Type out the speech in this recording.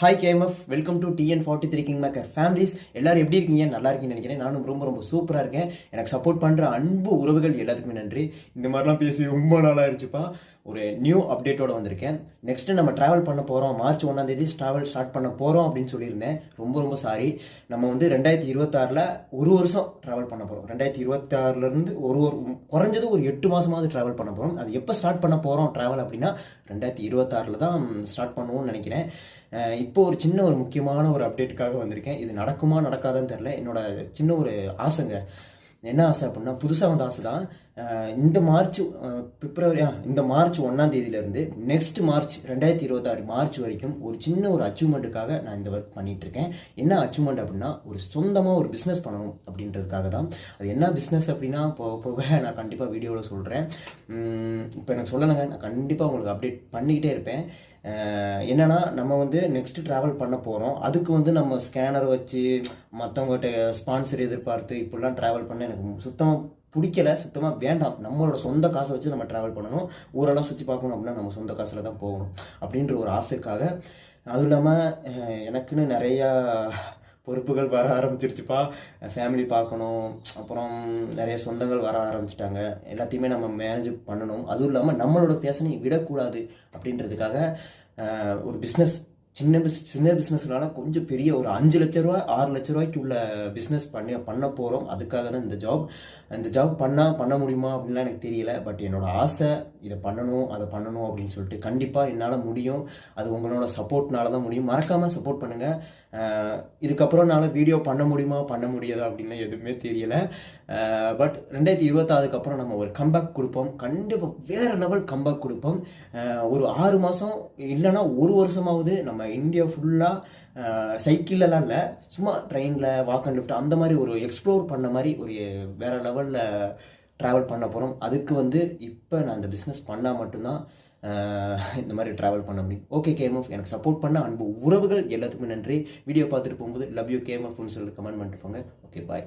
Hi KMF, welcome to TN43 king maker families. எல்லாரும் எப்படி இருக்கீங்க? நல்லா இருக்கீங்கன்னு நினைக்கிறேன். நானும் ரொம்ப ரொம்ப சூப்பராக இருக்கேன். எனக்கு சப்போர்ட் பண்ணுற அன்பு உறவுகள் எல்லாத்துக்குமே நன்றி. இந்த மாதிரிலாம் பேசி ரொம்ப நாளாகிடுச்சுப்பா. ஒரு நியூ அப்டேட்டோடு வந்திருக்கேன். நெக்ஸ்ட்டு நம்ம ட்ராவல் பண்ண போகிறோம். மார்ச் 1 ட்ராவல் ஸ்டார்ட் பண்ண போகிறோம் அப்படின்னு சொல்லியிருந்தேன். ரொம்ப ரொம்ப சாரி. நம்ம வந்து 2026 ஒரு வருஷம் ட்ராவல் பண்ண போகிறோம். 2026 ஒரு குறைஞ்சது ஒரு 8 மாதமாவது ட்ராவல் பண்ண போகிறோம். அது எப்போ ஸ்டார்ட் பண்ண போகிறோம் ட்ராவல் அப்படின்னா 2026 தான் ஸ்டார்ட் பண்ணுவோம்னு நினைக்கிறேன். இப்போ ஒரு சின்ன ஒரு முக்கியமான ஒரு அப்டேட்டுக்காக வந்திருக்கேன். இது நடக்குமா நடக்காதான்னு தெரில. என்னோட சின்ன ஒரு ஆசைங்க. என்ன ஆசை அப்படின்னா, புதுசாக வந்த ஆசை தான். இந்த மார்ச் 1 நெக்ஸ்ட் மார்ச் 2026 மார்ச் வரைக்கும் ஒரு சின்ன ஒரு அச்சீவ்மெண்ட்டுக்காக நான் இந்த ஒர்க் பண்ணிகிட்ருக்கேன். என்ன அச்சீவ்மெண்ட் அப்படின்னா, ஒரு சொந்தமாக ஒரு பிஸ்னஸ் பண்ணணும் அப்படின்றதுக்காக தான். அது என்ன பிஸ்னஸ் அப்படின்னா போக நான் கண்டிப்பாக வீடியோவில் சொல்கிறேன். இப்போ எனக்கு சொல்லலைங்க, நான் கண்டிப்பாக உங்களுக்கு அப்டேட் பண்ணிக்கிட்டே இருப்பேன். என்னென்னா, நம்ம வந்து நெக்ஸ்ட்டு ட்ராவல் பண்ண போகிறோம். அதுக்கு வந்து நம்ம ஸ்கேனர் வச்சு மற்றவங்ககிட்ட ஸ்பான்சர் எதிர்பார்த்து இப்படிலாம் ட்ராவல் பண்ண எனக்கு சுத்தமாக பிடிக்கல, சுத்தமாக வேண்டாம். நம்மளோட சொந்த காசை வச்சு நம்ம ட்ராவல் பண்ணணும். ஊரெல்லாம் சுற்றி பார்க்கணும் அப்படின்னா நம்ம சொந்த காசில் தான் போகணும் அப்படின்ற ஒரு ஆசைக்காக. அதுவும் இல்லாமல் எனக்குன்னு நிறையா பொறுப்புகள் வர ஆரம்பிச்சிருச்சுப்பா. ஃபேமிலி பார்க்கணும், அப்புறம் நிறைய சொந்தங்கள் வர ஆரம்பிச்சிட்டாங்க. எல்லாத்தையுமே நம்ம மேனேஜ் பண்ணணும். அதுவும் இல்லாமல் நம்மளோட ஃபேஷனை விடக்கூடாது அப்படின்றதுக்காக ஒரு பிஸ்னஸ், சின்ன பிஸ்னஸ்னால கொஞ்சம் பெரிய ஒரு 5 லட்ச ரூபா 6 லட்ச ரூபாய்க்கு உள்ள பிஸ்னஸ் பண்ண போகிறோம். அதுக்காக தான் இந்த ஜாப் பண்ண முடியுமா அப்படின்லாம் எனக்கு தெரியல. பட் என்னோட ஆசை இதை பண்ணணும், அதை பண்ணணும் அப்படின்னு சொல்லிட்டு கண்டிப்பாக என்னால் முடியும். அது உங்களோட சப்போர்ட்னால தான் முடியும். மறக்காமல் சப்போர்ட் பண்ணுங்கள். இதுக்கப்புறம் என்னால் வீடியோ பண்ண முடியுமா பண்ண முடியாதா அப்படின்லாம் எதுவுமே தெரியலை. பட் 2026 அப்புறம் நம்ம ஒரு கம்பேக் கொடுப்போம். கண்டிப்பாக வேறு லெவல் கம்பேக் கொடுப்போம். ஒரு 6 மாதம் இல்லைன்னா ஒரு வருஷமாவது நம்ம இந்தியா ஃபுல்லாக சைக்கிளெல்லாம் இல்லை, சும்மா ட்ரெயினில் வாக் அண்ட் லிஃப்ட் அந்த மாதிரி ஒரு எக்ஸ்ப்ளோர் பண்ண மாதிரி ஒரு வேறு லெவலில் ட்ராவல் பண்ண போகிறோம். அதுக்கு வந்து இப்போ நான் இந்த பிஸ்னஸ் பண்ணால் மட்டும்தான் இந்த மாதிரி ட்ராவல் பண்ண முடியும். ஓகே கேஎம்எஃப், எனக்கு சப்போர்ட் பண்ண அன்பு உறவுகள் எல்லாத்துக்குமே நன்றி. வீடியோ பார்த்துட்டு போகும்போது லவ் யூ கேஎம்எஃப்னு சொல்லிட்டு கமெண்ட் பண்ணிட்டு போங்க. ஓகே, பாய்.